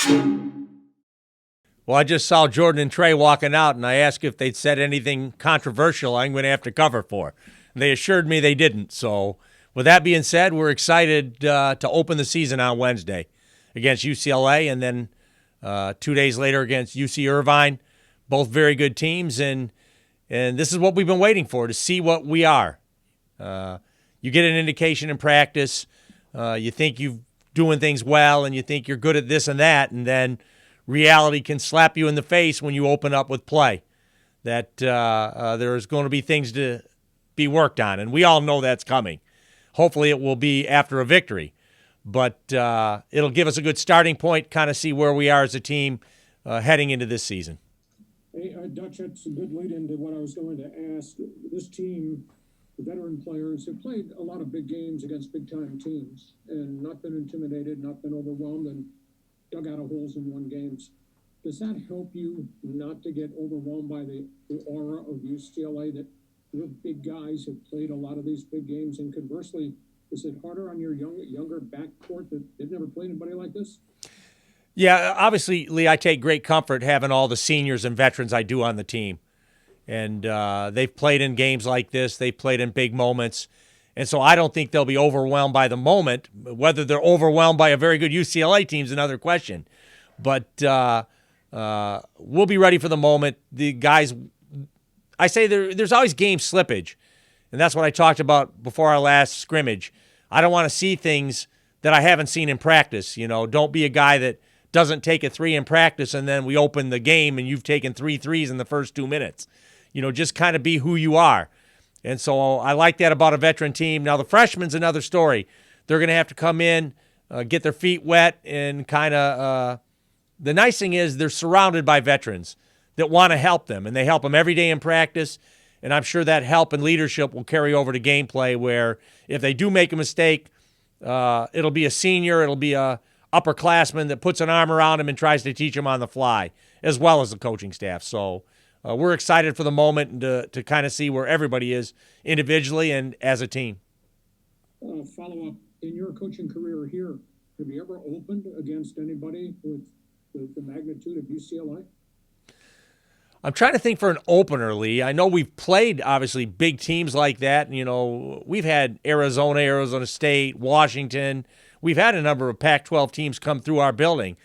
Well, I just saw Jordan and Trey walking out, and I asked if they'd said anything controversial I'm going to have to cover for. They assured me they didn't. So, with that being said, we're excited to open the season on Wednesday against UCLA, and then 2 days later against UC Irvine. Both very good teams, and this is what we've been waiting for, to see what we are. You get an indication in practice. You think you're doing things well, and you think you're good at this and that, and then reality can slap you in the face when you open up with play, that there's going to be things to be worked on, and we all know that's coming. Hopefully it will be after a victory, but it'll give us a good starting point, kind of see where we are as a team heading into this season. Hey, Dutch, that's a good lead into what I was going to ask. This team, the veteran players, have played a lot of big games against big-time teams and not been intimidated, not been overwhelmed, and dug out of holes and won games. Does that help you not to get overwhelmed by the aura of UCLA, that your big guys have played a lot of these big games? And conversely, is it harder on your younger backcourt that they've never played anybody like this? Yeah, obviously, Lee, I take great comfort having all the seniors and veterans I do on the team. And they've played in games like this. They've played in big moments. And so I don't think they'll be overwhelmed by the moment. Whether they're overwhelmed by a very good UCLA team is another question. But we'll be ready for the moment. The guys, I say there's always game slippage. And that's what I talked about before our last scrimmage. I don't want to see things that I haven't seen in practice. You know, don't be a guy that doesn't take a three in practice and then we open the game and you've taken 3 threes in the first 2 minutes. You know, just kind of be who you are. And so I like that about a veteran team. Now, the freshmen's another story. They're going to have to come in, get their feet wet, and kind of the nice thing is they're surrounded by veterans that want to help them, and they help them every day in practice. And I'm sure that help and leadership will carry over to gameplay, where if they do make a mistake, it'll be a senior, it'll be a upperclassman that puts an arm around them and tries to teach them on the fly, as well as the coaching staff. So we're excited for the moment and to kind of see where everybody is individually and as a team. Follow up, in your coaching career here, have you ever opened against anybody with the magnitude of UCLA? I'm trying to think for an opener, Lee. I know we've played, obviously, big teams like that. You know, we've had Arizona State, Washington. We've had a number of Pac-12 teams come through our building,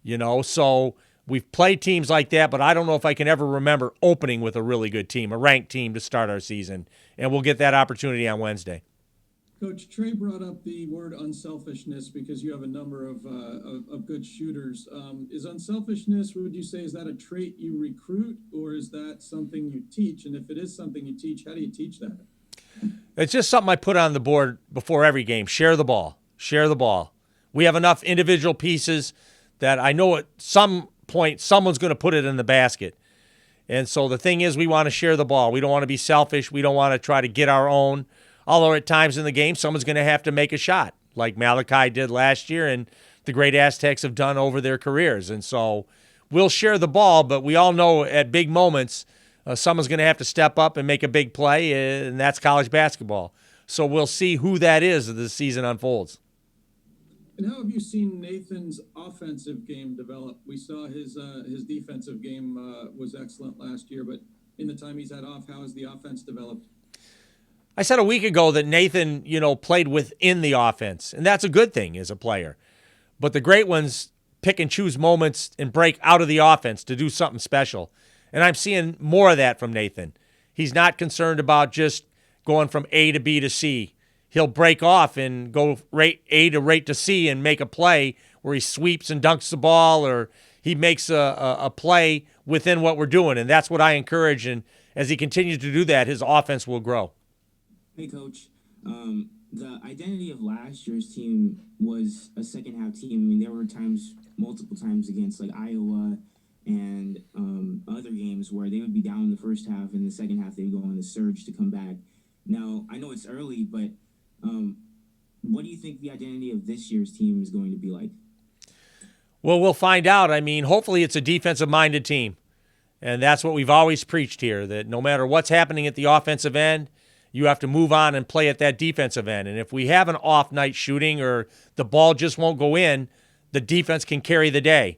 you know, so we've played teams like that, but I don't know if I can ever remember opening with a really good team, a ranked team to start our season, and we'll get that opportunity on Wednesday. Coach, Trey brought up the word unselfishness because you have a number of good shooters. Is unselfishness, would you say, is that a trait you recruit, or is that something you teach? And if it is something you teach, how do you teach that? It's just something I put on the board before every game. Share the ball. Share the ball. We have enough individual pieces that I know at some point someone's going to put it in the basket. And so the thing is, we want to share the ball. We don't want to be selfish. We don't want to try to get our own. Although at times in the game, someone's going to have to make a shot, like Malachi did last year and the great Aztecs have done over their careers. And so we'll share the ball, but we all know at big moments, someone's going to have to step up and make a big play, and that's college basketball. So we'll see who that is as the season unfolds. And how have you seen Nathan's offensive game develop? We saw his defensive game was excellent last year, but in the time he's had off, how has the offense developed? I said a week ago that Nathan, played within the offense, and that's a good thing as a player. But the great ones pick and choose moments and break out of the offense to do something special. And I'm seeing more of that from Nathan. He's not concerned about just going from A to B to C. He'll break off and go right A to right to C and make a play where he sweeps and dunks the ball, or he makes a play within what we're doing. And that's what I encourage. And as he continues to do that, his offense will grow. Hey, Coach. The identity of last year's team was a second-half team. I mean, there were multiple times against, like, Iowa and other games where they would be down in the first half, and in the second half they'd go on the surge to come back. Now, I know it's early, but what do you think the identity of this year's team is going to be like? Well, we'll find out. I mean, hopefully it's a defensive-minded team. And that's what we've always preached here, that no matter what's happening at the offensive end, you have to move on and play at that defensive end. And if we have an off night shooting or the ball just won't go in, the defense can carry the day.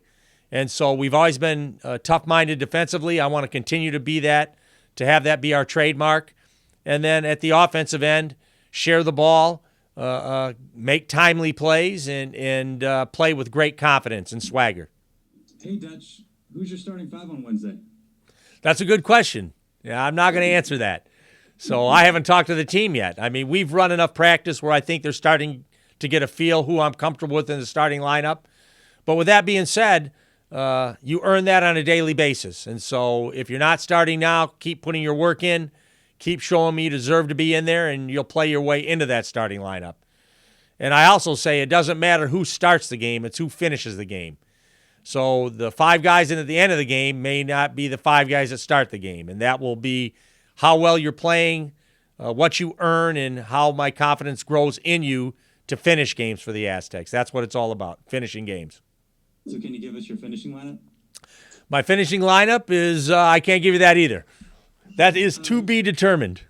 And so we've always been tough-minded defensively. I want to continue to be that, to have that be our trademark. And then at the offensive end, share the ball, make timely plays, and play with great confidence and swagger. Hey, Dutch, who's your starting five on Wednesday? That's a good question. Yeah, I'm not going to answer that. So I haven't talked to the team yet. I mean, we've run enough practice where I think they're starting to get a feel who I'm comfortable with in the starting lineup. But with that being said, you earn that on a daily basis. And so if you're not starting now, keep putting your work in. Keep showing me you deserve to be in there, and you'll play your way into that starting lineup. And I also say it doesn't matter who starts the game, it's who finishes the game. So the 5 guys in at the end of the game may not be the 5 guys that start the game, and that will be how well you're playing, what you earn, and how my confidence grows in you to finish games for the Aztecs. That's what it's all about, finishing games. So can you give us your finishing lineup? My finishing lineup is I can't give you that either. That is to be determined.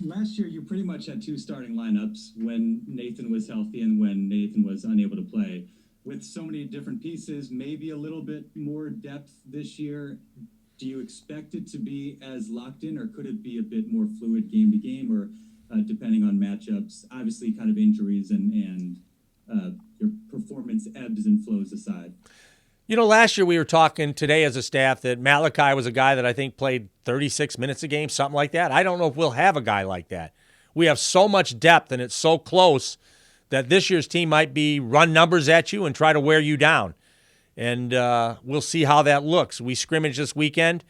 Last year, you pretty much had 2 starting lineups when Nathan was healthy and when Nathan was unable to play. With so many different pieces, maybe a little bit more depth this year, do you expect it to be as locked in, or could it be a bit more fluid game to game, or depending on matchups, obviously kind of injuries and your performance ebbs and flows aside? You know, last year we were talking today as a staff that Malachi was a guy that I think played 36 minutes a game, something like that. I don't know if we'll have a guy like that. We have so much depth and it's so close that this year's team might be run numbers at you and try to wear you down. And we'll see how that looks. We scrimmaged this weekend,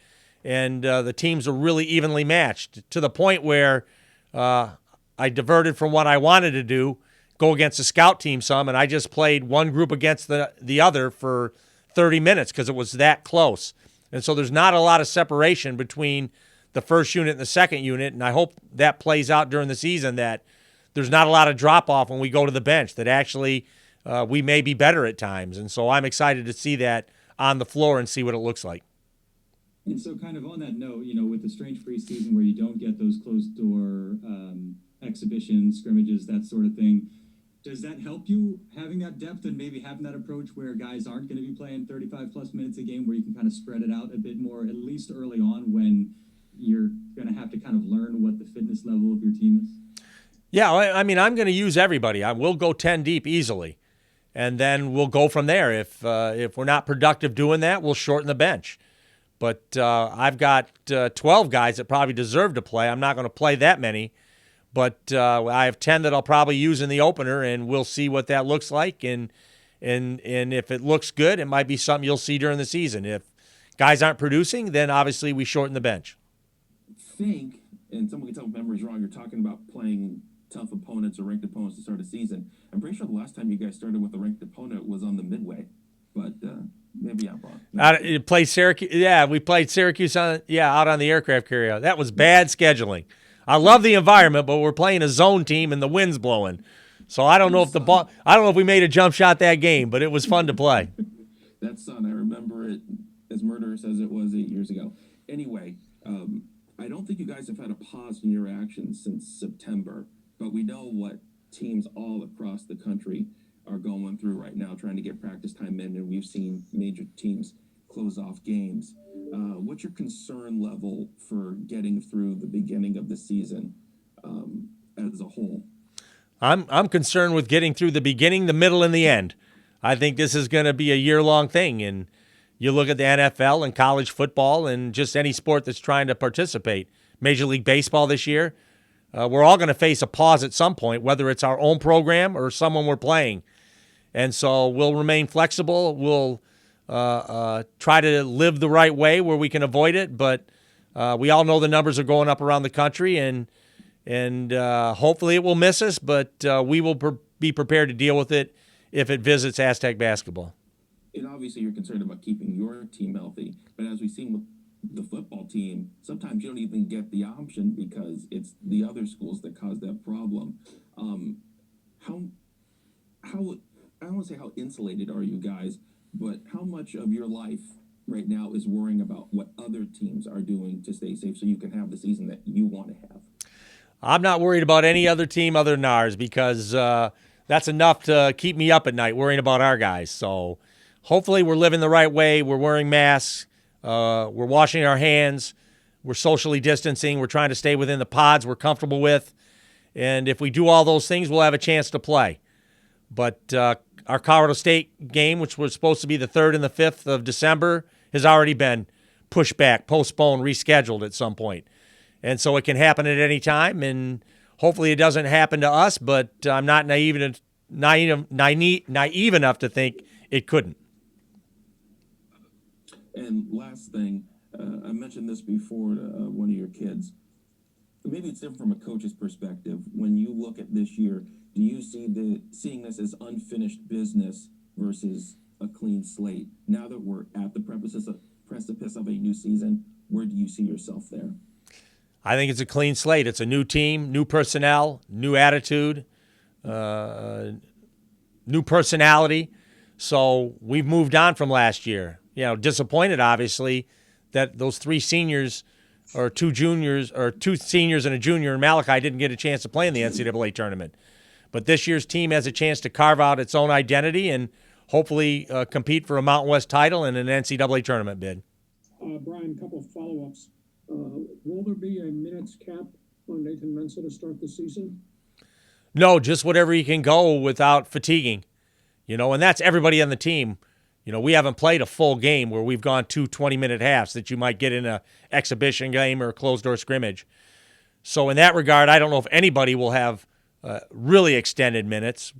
and the teams are really evenly matched to the point where I diverted from what I wanted to do, go against the scout team some, and I just played one group against the other for 30 minutes because it was that close. And so there's not a lot of separation between the first unit and the second unit, and I hope that plays out during the season, that there's not a lot of drop-off when we go to the bench, that actually we may be better at times. And so I'm excited to see that on the floor and see what it looks like. And so kind of on that note, you know, with the strange preseason where you don't get those closed-door exhibitions, scrimmages, that sort of thing, does that help you having that depth and maybe having that approach where guys aren't going to be playing 35-plus minutes a game, where you can kind of spread it out a bit more, at least early on when you're going to have to kind of learn what the fitness level of your team is? Yeah, I mean, I'm going to use everybody. I will go 10 deep easily, and then we'll go from there. If we're not productive doing that, we'll shorten the bench. But I've got 12 guys that probably deserve to play. I'm not going to play that many. But I have 10 that I'll probably use in the opener, and we'll see what that looks like. And if it looks good, it might be something you'll see during the season. If guys aren't producing, then obviously we shorten the bench. Think, and someone can tell if memory's wrong, you're talking about playing tough opponents or ranked opponents to start a season. I'm pretty sure the last time you guys started with a ranked opponent was on the midway, but maybe I'm wrong. Played Syracuse. Yeah, we played Syracuse out on the aircraft carrier. That was bad scheduling. I love the environment, but we're playing a zone team and the wind's blowing. So I don't know if I don't know if we made a jump shot that game, but it was fun to play. That sun, I remember it as murderous as it was 8 years ago. Anyway, I don't think you guys have had a pause in your actions since September, but we know what teams all across the country are going through right now, trying to get practice time in, and we've seen major teams close off games. What's your concern level for getting through the beginning of the season as a whole? I'm concerned with getting through the beginning, the middle, and the end. I think this is going to be a year-long thing, and you look at the NFL and college football and just any sport that's trying to participate. Major League Baseball this year, we're all going to face a pause at some point, whether it's our own program or someone we're playing. And so we'll remain flexible. We'll try to live the right way where we can avoid it, but we all know the numbers are going up around the country, and hopefully it will miss us, but we will be prepared to deal with it if it visits Aztec basketball. And obviously you're concerned about keeping your team healthy, but as we've seen with the football team, sometimes you don't even get the option because it's the other schools that cause that problem. How I don't want to say how insulated are you guys, but how much of your life right now is worrying about what other teams are doing to stay safe so you can have the season that you want to have? I'm not worried about any other team other than ours because that's enough to keep me up at night worrying about our guys. So hopefully we're living the right way. We're wearing masks. We're washing our hands. We're socially distancing. We're trying to stay within the pods we're comfortable with. And if we do all those things, we'll have a chance to play. But our Colorado State game, which was supposed to be the 3rd and the 5th of December, has already been pushed back, postponed, rescheduled at some point. And so it can happen at any time, and hopefully it doesn't happen to us, but I'm not naive enough to think it couldn't. And last thing, I mentioned this before to one of your kids. Maybe it's different from a coach's perspective. When you look at this year, do you see seeing this as unfinished business versus a clean slate? Now that we're at the precipice of a new season, where do you see yourself there? I think it's a clean slate. It's a new team, new personnel, new attitude, new personality. So we've moved on from last year. You know, disappointed, obviously, that those 3 seniors or 2 juniors or 2 seniors and a junior in Malachi didn't get a chance to play in the NCAA tournament. But this year's team has a chance to carve out its own identity and hopefully compete for a Mountain West title and an NCAA tournament bid. Brian, a couple of follow-ups. Will there be a minutes cap on Nathan Mensah to start the season? No, just whatever he can go without fatiguing. You know, and that's everybody on the team. You know, we haven't played a full game where we've gone 2 20-minute halves that you might get in an exhibition game or a closed-door scrimmage. So in that regard, I don't know if anybody will have really extended minutes.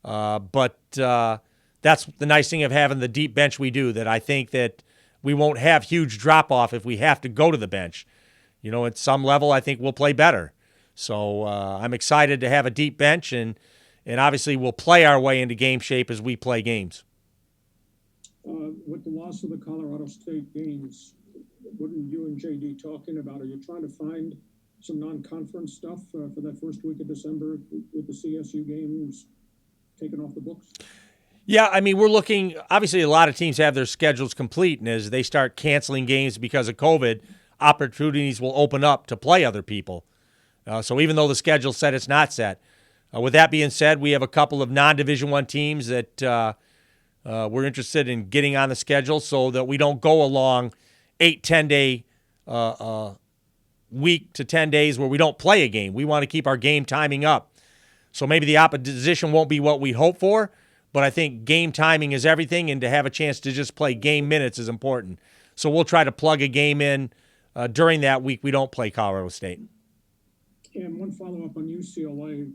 But that's the nice thing of having the deep bench we do, that I think that we won't have huge drop-off if we have to go to the bench. You know, at some level, I think we'll play better. So I'm excited to have a deep bench, and obviously we'll play our way into game shape as we play games. With the loss of the Colorado State games, what are you and JD talking about? Are you trying to find some non-conference stuff for that first week of December with the CSU games taken off the books? Yeah, I mean, we're looking – obviously a lot of teams have their schedules complete, and as they start canceling games because of COVID, opportunities will open up to play other people. So even though the schedule's set, it's not set. With that being said, we have a couple of non-Division I teams that we're interested in getting on the schedule so that we don't go a long 8-10 day week to 10 days where we don't play a game. We want to keep our game timing up. So maybe the opposition won't be what we hope for, but I think game timing is everything, and to have a chance to just play game minutes is important. So we'll try to plug a game in during that week we don't play Colorado State. And one follow-up on UCLA.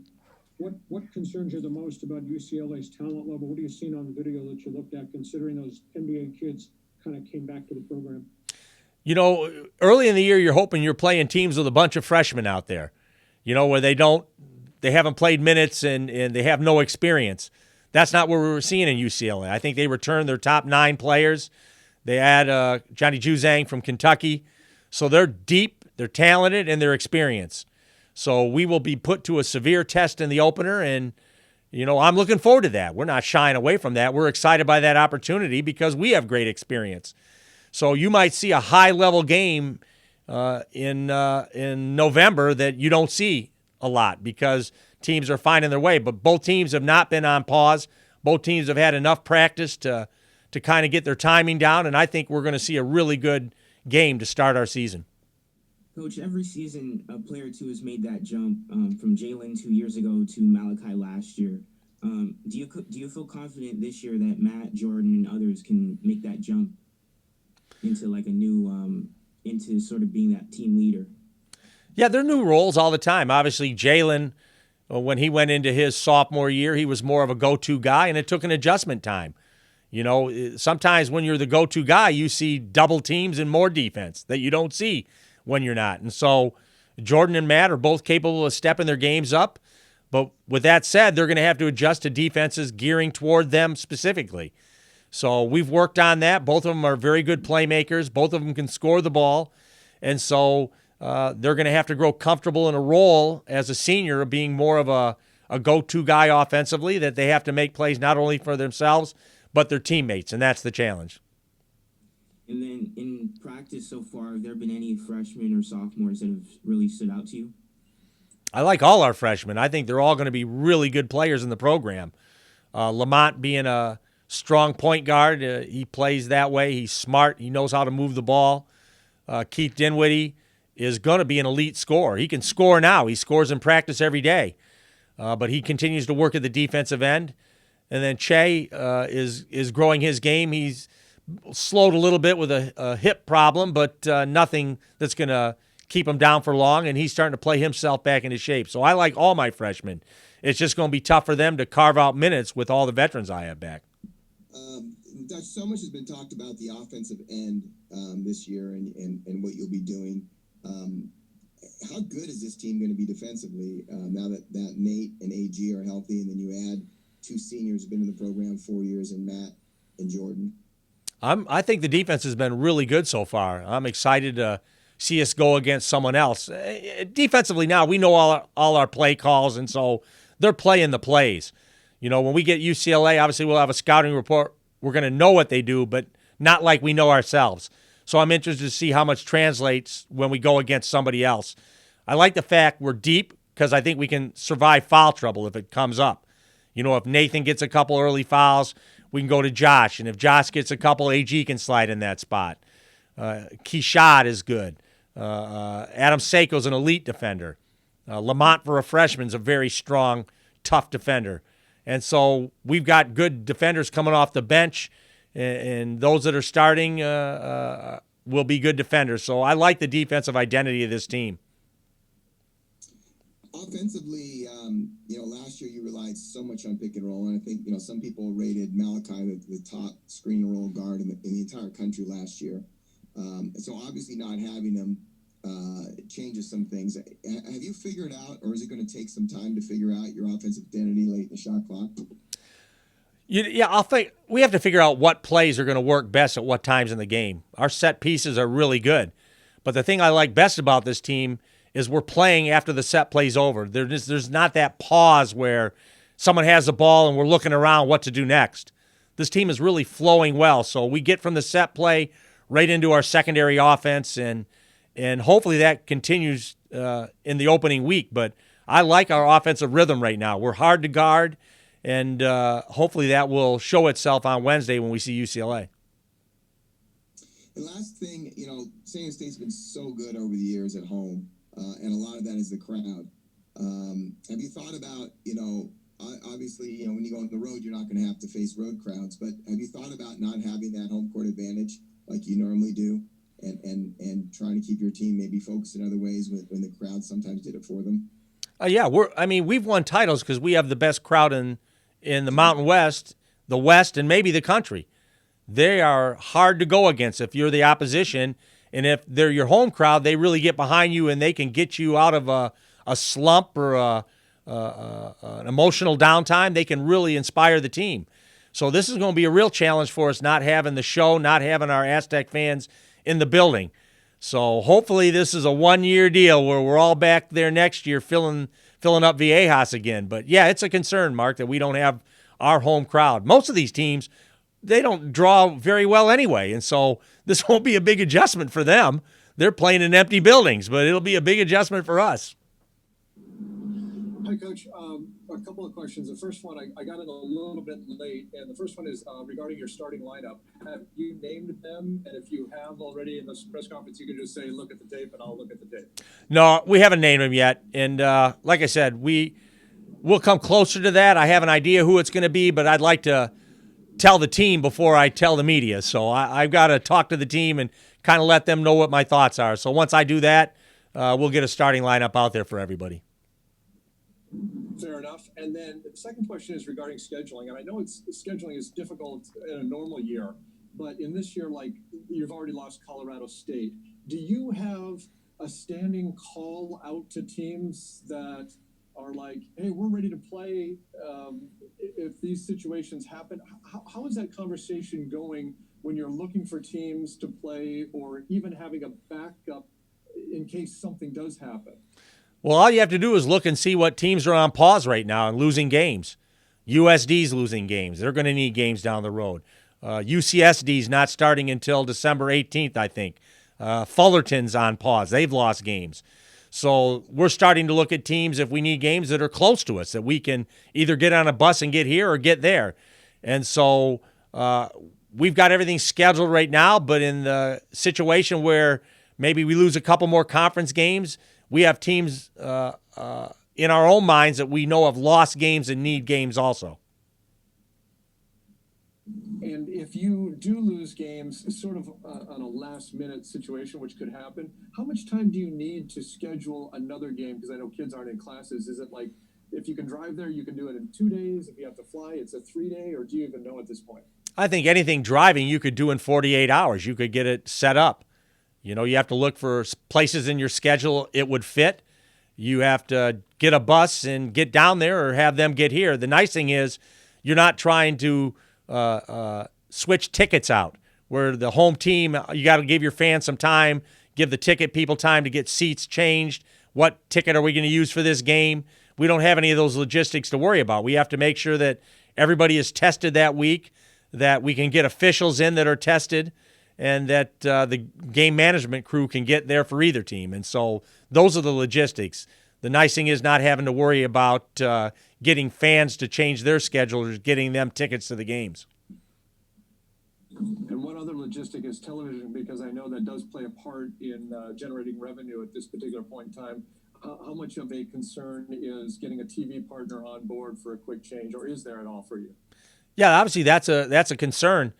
What concerns you the most about UCLA's talent level? What have you seen on the video that you looked at, considering those NBA kids kind of came back to the program? You know, early in the year, you're hoping you're playing teams with a bunch of freshmen out there, you know, where they haven't played minutes and they have no experience. That's not what we were seeing in UCLA. I think they returned their top 9 players. They had Johnny Juzang from Kentucky. So they're deep, they're talented, and they're experienced. So we will be put to a severe test in the opener, and, you know, I'm looking forward to that. We're not shying away from that. We're excited by that opportunity because we have great experience. So you might see a high-level game in November that you don't see a lot because teams are finding their way. But both teams have not been on pause. Both teams have had enough practice to kind of get their timing down, and I think we're going to see a really good game to start our season. Coach, every season a player or two has made that jump from Jalen 2 years ago to Malachi last year. Do you feel confident this year that Matt, Jordan, and others can make that jump into like a new into sort of being that team leader? Yeah, they're new roles all the time. Obviously, Jalen, when he went into his sophomore year, he was more of a go-to guy, and it took an adjustment time. You know, sometimes when you're the go-to guy, you see double teams and more defense that you don't see when you're not. And so Jordan and Matt are both capable of stepping their games up. But with that said, they're going to have to adjust to defenses gearing toward them specifically. So we've worked on that. Both of them are very good playmakers. Both of them can score the ball. And so they're going to have to grow comfortable in a role as a senior of being more of a go-to guy offensively, that they have to make plays not only for themselves but their teammates, and that's the challenge. And then in practice so far, have there been any freshmen or sophomores that have really stood out to you? I like all our freshmen. I think they're all going to be really good players in the program. Lamont being a strong point guard, he plays that way. He's smart. He knows how to move the ball. Keith Dinwiddie is going to be an elite scorer. He can score now. He scores in practice every day. But he continues to work at the defensive end. And then Che is growing his game. He's slowed a little bit with a hip problem, but nothing that's going to keep him down for long. And he's starting to play himself back into shape. So I like all my freshmen. It's just going to be tough for them to carve out minutes with all the veterans I have back. Dutch, so much has been talked about the offensive end this year and what you'll be doing. How good is this team going to be defensively now that Nate and AG are healthy, and then you add two seniors who've been in the program 4 years, and Matt and Jordan? I think the defense has been really good so far. I'm excited to see us go against someone else. Defensively now, we know all our play calls, and so they're playing the plays. You know, when we get UCLA, obviously we'll have a scouting report. We're going to know what they do, but not like we know ourselves. So I'm interested to see how much translates when we go against somebody else. I like the fact we're deep because I think we can survive foul trouble if it comes up. You know, if Nathan gets a couple early fouls, we can go to Josh. And if Josh gets a couple, AG can slide in that spot. Keshad is good. Adam Seiko's an elite defender. Lamont, for a freshman, is a very strong, tough defender. And so we've got good defenders coming off the bench, and those that are starting will be good defenders. So I like the defensive identity of this team. Offensively, last year you relied so much on pick and roll, and I think some people rated Malachi the top screen and roll guard in the entire country last year. So obviously not having him changes some things. Have you figured out, or is it going to take some time to figure out your offensive identity late in the shot clock? Yeah, I think we have to figure out what plays are going to work best at what times in the game. Our set pieces are really good, but the thing I like best about this team is we're playing after the set play's over. There's not that pause where someone has the ball and we're looking around what to do next. This team is really flowing well, so we get from the set play right into our secondary offense, and hopefully that continues in the opening week. But I like our offensive rhythm right now. We're hard to guard, and hopefully that will show itself on Wednesday when we see UCLA. And last thing, San State's been so good over the years at home, and a lot of that is the crowd. Have you thought about, obviously, when you go on the road, you're not going to have to face road crowds, but have you thought about not having that home court advantage like you normally do, and trying to keep your team maybe focused in other ways when the crowd sometimes did it for them? Yeah, we've won titles because we have the best crowd in the Mountain West, the West, and maybe the country. They are hard to go against if you're the opposition, and if they're your home crowd, they really get behind you and they can get you out of a slump or an emotional downtime. They can really inspire the team. So this is going to be a real challenge for us, not having the show, not having our Aztec fans in the building. So hopefully this is a one-year deal where we're all back there next year filling up Viejas again. But, yeah, it's a concern, Mark, that we don't have our home crowd. Most of these teams, they don't draw very well anyway, and so this won't be a big adjustment for them. They're playing in empty buildings, but it'll be a big adjustment for us. Hi, Coach. A couple of questions. The first one, I got in a little bit late, and the first one is regarding your starting lineup. Have you named them? And if you have already in this press conference, you can just say, look at the tape, and I'll look at the tape. No, we haven't named them yet. And like I said, we'll come closer to that. I have an idea who it's going to be, but I'd like to tell the team before I tell the media. So I've got to talk to the team and kind of let them know what my thoughts are. So once I do that, we'll get a starting lineup out there for everybody. Fair enough. And then the second question is regarding scheduling. And I know scheduling is difficult in a normal year, but in this year, like you've already lost Colorado State. Do you have a standing call out to teams that are like, hey, we're ready to play if these situations happen? How is that conversation going when you're looking for teams to play or even having a backup in case something does happen? Well, all you have to do is look and see what teams are on pause right now and losing games. USD's losing games. They're going to need games down the road. UCSD's not starting until December 18th, I think. Fullerton's on pause. They've lost games. So we're starting to look at teams, if we need games that are close to us, that we can either get on a bus and get here or get there. And so we've got everything scheduled right now, but in the situation where maybe we lose a couple more conference games, we have teams in our own minds that we know have lost games and need games also. And if you do lose games, sort of on a last-minute situation, which could happen, how much time do you need to schedule another game? Because I know kids aren't in classes. Is it like if you can drive there, you can do it in 2 days? If you have to fly, it's a 3-day? Or do you even know at this point? I think anything driving you could do in 48 hours. You could get it set up. You know, you have to look for places in your schedule it would fit. You have to get a bus and get down there or have them get here. The nice thing is you're not trying to switch tickets out, where the home team, you got to give your fans some time, give the ticket people time to get seats changed. What ticket are we going to use for this game? We don't have any of those logistics to worry about. We have to make sure that everybody is tested that week, that we can get officials in that are tested, and that the game management crew can get there for either team. And so those are the logistics. The nice thing is not having to worry about getting fans to change their schedule or getting them tickets to the games. And one other logistic is television, because I know that does play a part in generating revenue at this particular point in time. How much of a concern is getting a TV partner on board for a quick change, or is there at all for you? Yeah, obviously that's a concern,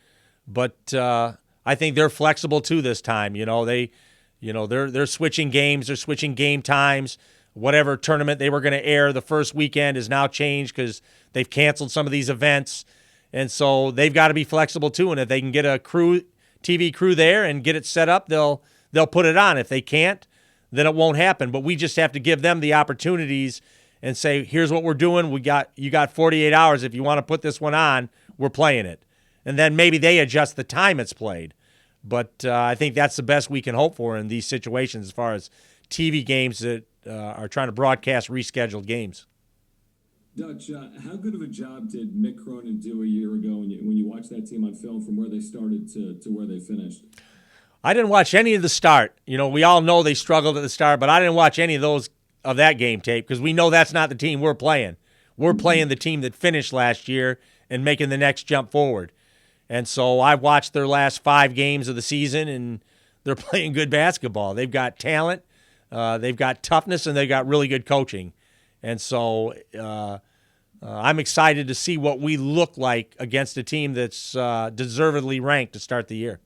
but I think they're flexible too this time. They're switching games, they're switching game times. Whatever tournament they were going to air the first weekend is now changed because they've canceled some of these events. And so they've got to be flexible too. And if they can get a TV crew there and get it set up, they'll put it on. If they can't, then it won't happen. But we just have to give them the opportunities and say, here's what we're doing. You got 48 hours. If you want to put this one on, we're playing it. And then maybe they adjust the time it's played. But I think that's the best we can hope for in these situations as far as TV games that are trying to broadcast rescheduled games. Dutch, how good of a job did Mick Cronin do a year ago when you watched that team on film from where they started to where they finished? I didn't watch any of the start. We all know they struggled at the start, but I didn't watch any of that game tape because we know that's not the team we're playing. We're playing the team that finished last year and making the next jump forward. And so I watched their last 5 games of the season, and they're playing good basketball. They've got talent. They've got toughness, and they've got really good coaching. And so I'm excited to see what we look like against a team that's deservedly ranked to start the year.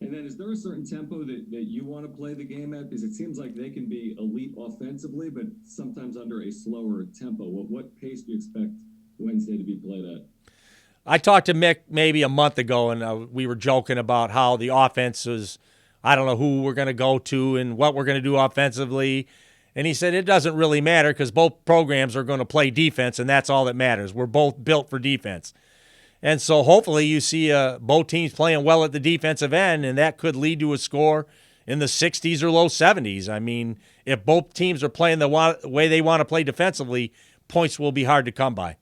And then is there a certain tempo that you want to play the game at? Because it seems like they can be elite offensively, but sometimes under a slower tempo. What pace do you expect Wednesday to be played at? I talked to Mick maybe a month ago, and we were joking about how the offense was, I don't know who we're going to go to and what we're going to do offensively. And he said it doesn't really matter because both programs are going to play defense, and that's all that matters. We're both built for defense. And so hopefully you see both teams playing well at the defensive end, and that could lead to a score in the 60s or low 70s. I mean, if both teams are playing the way they want to play defensively, points will be hard to come by.